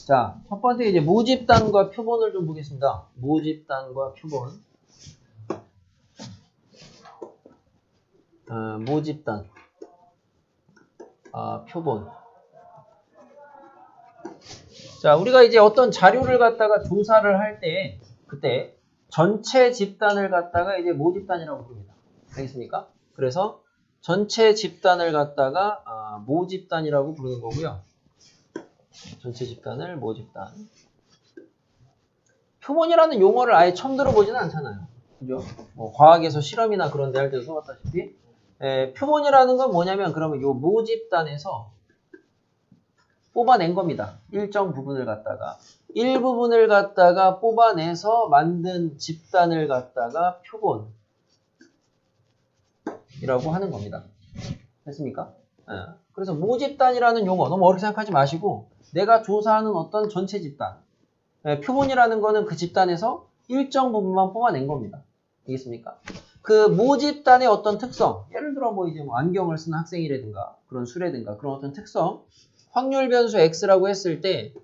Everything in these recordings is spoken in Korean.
자, 첫 번째 이제 모집단과 표본을 좀 보겠습니다. 모집단과 표본. 모집단, 표본. 자, 우리가 이제 어떤 자료를 갖다가 조사를 할 때, 그때 전체 집단을 갖다가 이제 모집단이라고 부릅니다. 알겠습니까? 그래서 전체 집단을 갖다가 모집단이라고 부르는 거고요. 전체 집단을 모집단. 표본이라는 용어를 아예 처음 들어보지는 않잖아요. 그죠? 뭐 과학에서 실험이나 그런 데 할 때도 써봤다시피 표본이라는 건 뭐냐면 그러면 요 모집단에서 뽑아낸 겁니다. 일정 부분을 갖다가 일부분을 갖다가 뽑아내서 만든 집단을 갖다가 표본이라고 하는 겁니다. 됐습니까? 그래서 모집단이라는 용어 너무 어렵게 생각하지 마시고 내가 조사하는 어떤 전체 집단 표본이라는 거는 그 집단에서 일정 부분만 뽑아낸 겁니다. 알겠습니까? 그 모집단의 어떤 특성, 예를 들어 뭐 이제 뭐 안경을 쓰는 학생이라든가 그런 수라든가 그런 어떤 특성, 확률 변수 x라고 했을 때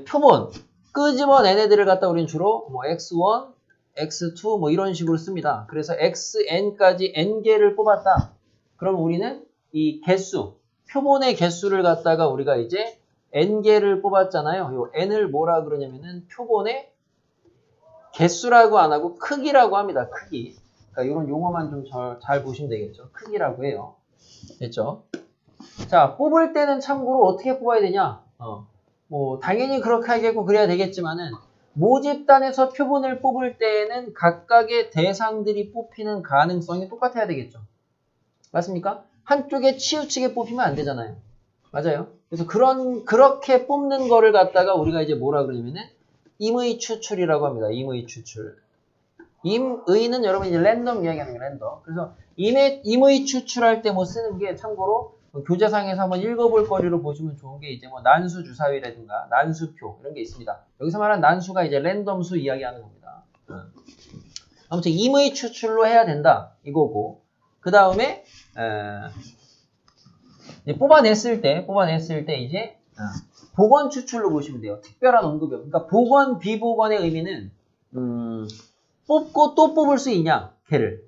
표본 끄집어낸 애들을 갖다 우리는 주로 뭐 x1, x2 뭐 이런 식으로 씁니다. 그래서 xn까지 n개를 뽑았다. 그럼 우리는 이 개수, 표본의 개수를 갖다가 우리가 이제 n개를 뽑았잖아요. 요 n을 뭐라 그러냐면은 표본의 개수라고 안 하고 크기라고 합니다. 크기. 그러니까 이런 용어만 좀 잘 보시면 되겠죠. 크기라고 해요. 됐죠? 자, 뽑을 때는 참고로 어떻게 뽑아야 되냐? 뭐 당연히 그렇게 하겠고 그래야 되겠지만은 모집단에서 표본을 뽑을 때에는 각각의 대상들이 뽑히는 가능성이 똑같아야 되겠죠. 맞습니까? 한쪽에 치우치게 뽑히면 안 되잖아요. 맞아요. 그래서 그렇게 뽑는 거를 갖다가 우리가 이제 뭐라 그러냐면은 임의 추출이라고 합니다. 임의 추출. 임의는 여러분 이제 랜덤 이야기하는 게 랜덤. 그래서 임의 추출할 때 뭐 쓰는 게 참고로 교재상에서 한번 읽어볼 거리로 보시면 좋은 게 이제 뭐 난수 주사위라든가 난수표 이런 게 있습니다. 여기서 말하는 난수가 이제 랜덤수 이야기하는 겁니다. 아무튼 임의 추출로 해야 된다 이거고 그 다음에 뽑아냈을 때 이제 복원 추출로 보시면 돼요. 특별한 언급이 없. 그러니까 복원 비복원의 의미는 뽑고 또 뽑을 수 있냐 걔를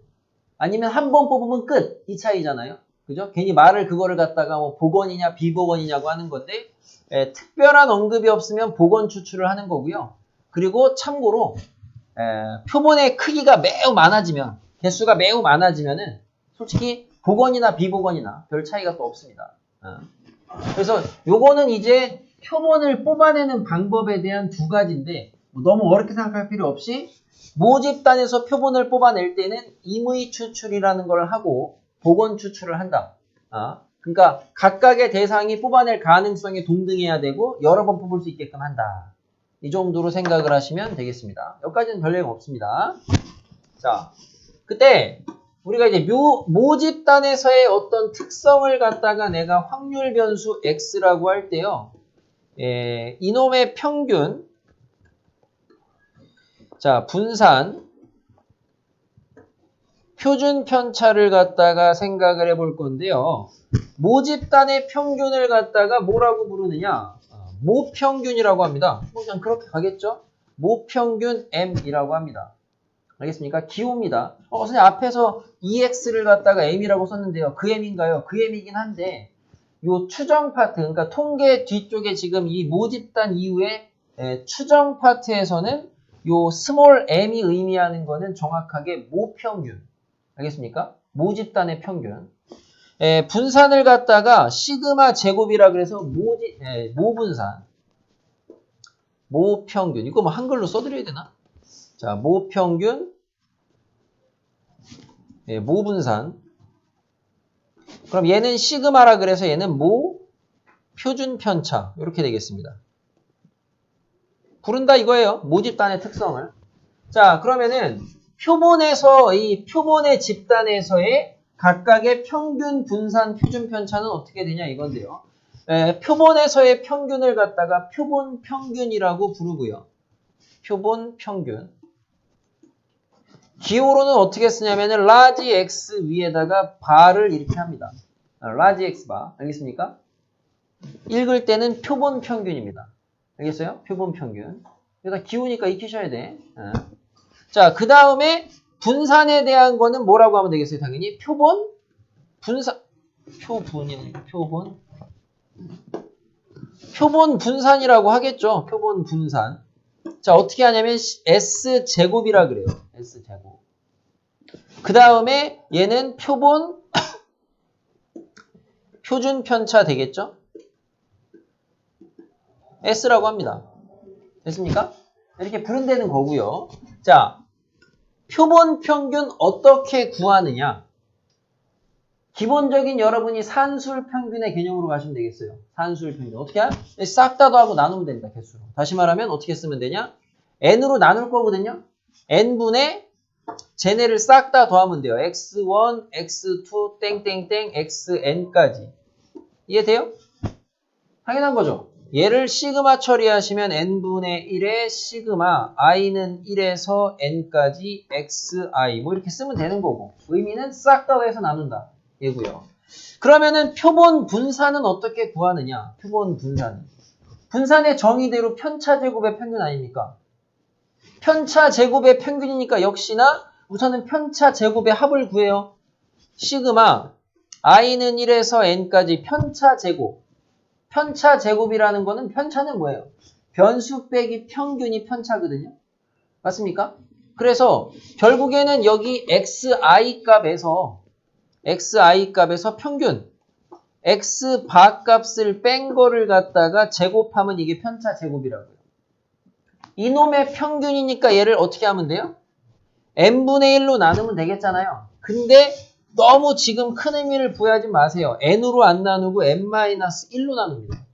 아니면 한 번 뽑으면 끝 이 차이잖아요. 그죠? 괜히 말을 그거를 갖다가 뭐 복원이냐 비복원이냐고 하는 건데 특별한 언급이 없으면 복원 추출을 하는 거고요. 그리고 참고로 표본의 크기가 매우 많아지면 개수가 매우 많아지면은 솔직히 복원이나 비복원이나 별 차이가 또 없습니다. 그래서 요거는 이제 표본을 뽑아내는 방법에 대한 두 가지인데 뭐 너무 어렵게 생각할 필요 없이 모집단에서 표본을 뽑아낼 때는 임의 추출이라는 걸 하고 복원 추출을 한다. 그러니까 각각의 대상이 뽑아낼 가능성이 동등해야 되고 여러 번 뽑을 수 있게끔 한다. 이 정도로 생각을 하시면 되겠습니다. 여기까지는 별 내용 없습니다. 자, 그때 우리가 이제 모집단에서의 어떤 특성을 갖다가 내가 확률 변수 x라고 할 때요. 이놈의 평균, 자, 분산, 표준 편차를 갖다가 생각을 해볼 건데요. 모집단의 평균을 갖다가 뭐라고 부르느냐? 모평균이라고 합니다. 뭐 그냥 그렇게 가겠죠? 모평균 m이라고 합니다. 알겠습니까? 기호입니다. 선생님 앞에서 EX를 갖다가 M이라고 썼는데요. 그 M인가요? 그 M이긴 한데 요 추정 파트, 그러니까 통계 뒤쪽에 지금 이 모집단 이후에 추정 파트에서는 요 스몰 m이 의미하는 거는 정확하게 모평균. 알겠습니까? 모집단의 평균. 분산을 갖다가 시그마 제곱이라 그래서 모분산. 모평균. 이거 뭐 한글로 써드려야 되나? 자, 모평균, 모분산. 그럼 얘는 시그마라 그래서 얘는 표준 편차. 이렇게 되겠습니다. 부른다 이거예요. 모집단의 특성을. 자, 그러면은 표본에서 이 표본의 집단에서의 각각의 평균, 분산, 표준 편차는 어떻게 되냐 이건데요. 표본에서의 평균을 갖다가 표본 평균이라고 부르고요. 표본 평균. 기호로는 어떻게 쓰냐면은 라지 X 위에다가 바를 이렇게 합니다. 라지 X 바. 알겠습니까? 읽을 때는 표본 평균입니다. 알겠어요? 표본 평균. 여기다 기우니까 익히셔야 돼. 자, 그 다음에 분산에 대한 거는 뭐라고 하면 되겠어요? 당연히 표본 분산 표본이 아니고 표본 분산이라고 하겠죠. 표본 분산. 자, 어떻게 하냐면 S제곱이라 그래요. S제곱. 그 다음에 얘는 표본 표준 편차 되겠죠? S라고 합니다. 됐습니까? 이렇게 부른다는 거고요. 자, 표본 평균 어떻게 구하느냐? 기본적인 여러분이 산술 평균의 개념으로 가시면 되겠어요. 산술 평균. 어떻게 하냐? 싹 다 더하고 나누면 됩니다. 개수로. 다시 말하면 어떻게 쓰면 되냐? n으로 나눌 거거든요. n분의 쟤네를 싹 다 더하면 돼요. x1, x2, 땡땡땡, xn까지. 이해돼요? 당연한 거죠. 얘를 시그마 처리하시면 n분의 1에 시그마 i는 1에서 n까지 xi 뭐 이렇게 쓰면 되는 거고 의미는 싹 다 더해서 나눈다. 얘고요. 그러면은 표본 분산은 어떻게 구하느냐? 표본 분산은. 분산의 정의대로 편차 제곱의 평균 아닙니까? 편차 제곱의 평균이니까 역시나 우선은 편차 제곱의 합을 구해요. 시그마 i는 1에서 n까지 편차 제곱. 편차 제곱이라는 거는 편차는 뭐예요? 변수 빼기 평균이 편차거든요. 맞습니까? 그래서 결국에는 여기 xi 값에서 평균 x 바 값을 뺀 거를 갖다가 제곱하면 이게 편차 제곱이라고요. 이놈의 평균이니까 얘를 어떻게 하면 돼요? n분의 1로 나누면 되겠잖아요. 근데 너무 지금 큰 의미를 부여하지 마세요. n으로 안 나누고 n-1로 나눕니다.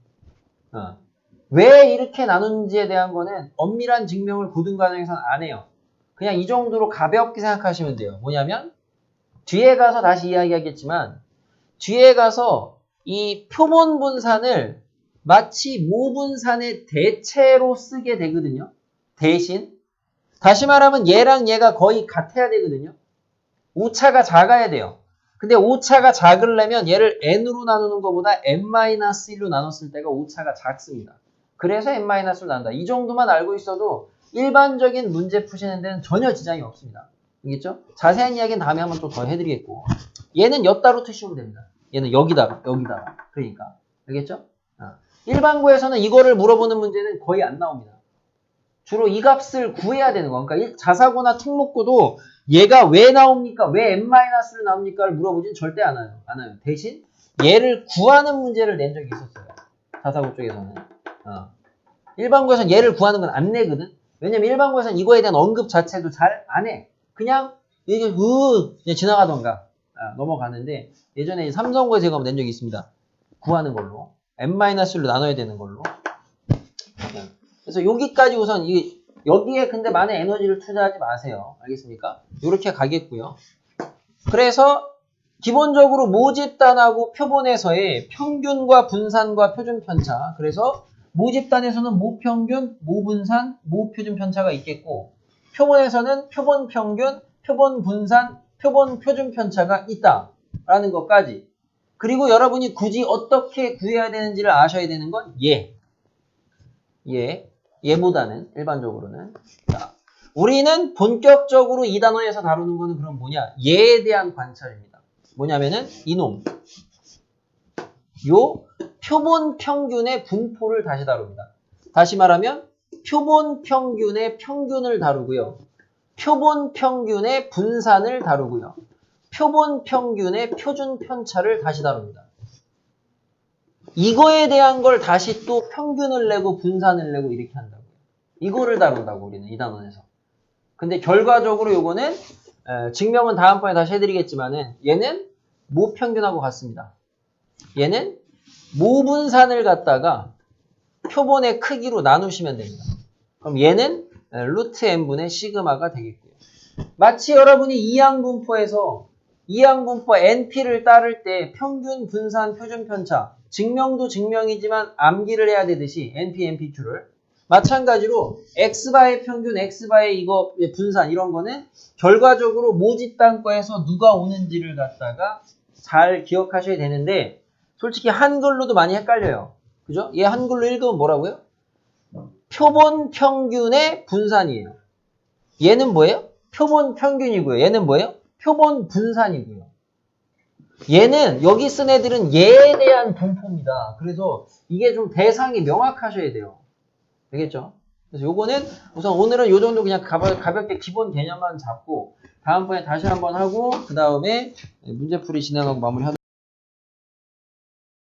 왜 이렇게 나누는지에 대한 거는 엄밀한 증명을 고등과정에서는 안 해요. 그냥 이 정도로 가볍게 생각하시면 돼요. 뭐냐면 뒤에 가서 다시 이야기하겠지만 뒤에 가서 이 표본 분산을 마치 모분산의 대체로 쓰게 되거든요. 대신 다시 말하면 얘랑 얘가 거의 같아야 되거든요. 오차가 작아야 돼요. 근데 오차가 작으려면 얘를 n으로 나누는 것보다 n-1로 나눴을 때가 오차가 작습니다. 그래서 n-1로 나눈다. 이 정도만 알고 있어도 일반적인 문제 푸시는 데는 전혀 지장이 없습니다. 알겠죠? 자세한 이야기는 다음에 한번 또 더 해드리겠고 얘는 엿다로 트시면 됩니다. 얘는 여기다가 그러니까 알겠죠? 일반고에서는 이거를 물어보는 문제는 거의 안 나옵니다. 주로 이 값을 구해야 되는 거. 그러니까 자사고나 특목고도 얘가 왜 나옵니까? 왜 n-로 나옵니까를 물어보진 절대 안 와요. 대신 얘를 구하는 문제를 낸 적이 있었어요. 자사고 쪽에서는. 일반고에서는 얘를 구하는 건 안 내거든. 왜냐면 일반고에서는 이거에 대한 언급 자체도 잘 안 해. 그냥 이게 그냥 지나가던가 넘어가는데 예전에 삼성고에 제가 낸 적이 있습니다. 구하는 걸로. n-로 나눠야 되는 걸로. 그래서 여기까지 우선 여기에 근데 많은 에너지를 투자하지 마세요. 알겠습니까? 이렇게 가겠고요. 그래서 기본적으로 모집단하고 표본에서의 평균과 분산과 표준 편차. 그래서 모집단에서는 모평균, 모분산, 모표준 편차가 있겠고 표본에서는 표본 평균, 표본 분산, 표본 표준 편차가 있다라는 것까지. 그리고 여러분이 굳이 어떻게 구해야 되는지를 아셔야 되는 건 얘보다는 일반적으로는. 자, 우리는 본격적으로 이 단원에서 다루는 거는 그럼 뭐냐? 얘에 대한 관찰입니다. 뭐냐면은 이놈. 요 표본 평균의 분포를 다시 다룹니다. 다시 말하면 표본 평균의 평균을 다루고요. 표본 평균의 분산을 다루고요. 표본 평균의 표준 편차를 다시 다룹니다. 이거에 대한 걸 다시 또 평균을 내고 분산을 내고 이렇게 한다고요. 이거를 다룬다고 우리는 이 단원에서. 근데 결과적으로 요거는 증명은 다음번에 다시 해드리겠지만은 얘는 모평균하고 같습니다. 얘는 모분산을 갖다가 표본의 크기로 나누시면 됩니다. 그럼 얘는 루트 n분의 시그마가 되겠고요. 마치 여러분이 이항분포에서 이항분포 np를 따를 때 평균, 분산, 표준 편차 증명도 증명이지만 암기를 해야 되듯이 np, npq를 마찬가지로 x바의 평균, x바의 이거 분산 이런 거는 결과적으로 모집단과에서 누가 오는지를 갖다가 잘 기억하셔야 되는데 솔직히 한글로도 많이 헷갈려요. 그죠? 얘 한글로 읽으면 뭐라고요? 표본 평균의 분산이에요. 얘는 뭐예요? 표본 평균이고요. 얘는 뭐예요? 표본 분산이고요. 얘는 여기 쓴 애들은 얘에 대한 분포입니다. 그래서 이게 좀 대상이 명확하셔야 돼요. 되겠죠? 그래서 요거는 우선 오늘은 요 정도 그냥 가볍게 기본 개념만 잡고 다음번에 다시 한번 하고 그 다음에 문제풀이 진행하고 마무리하도록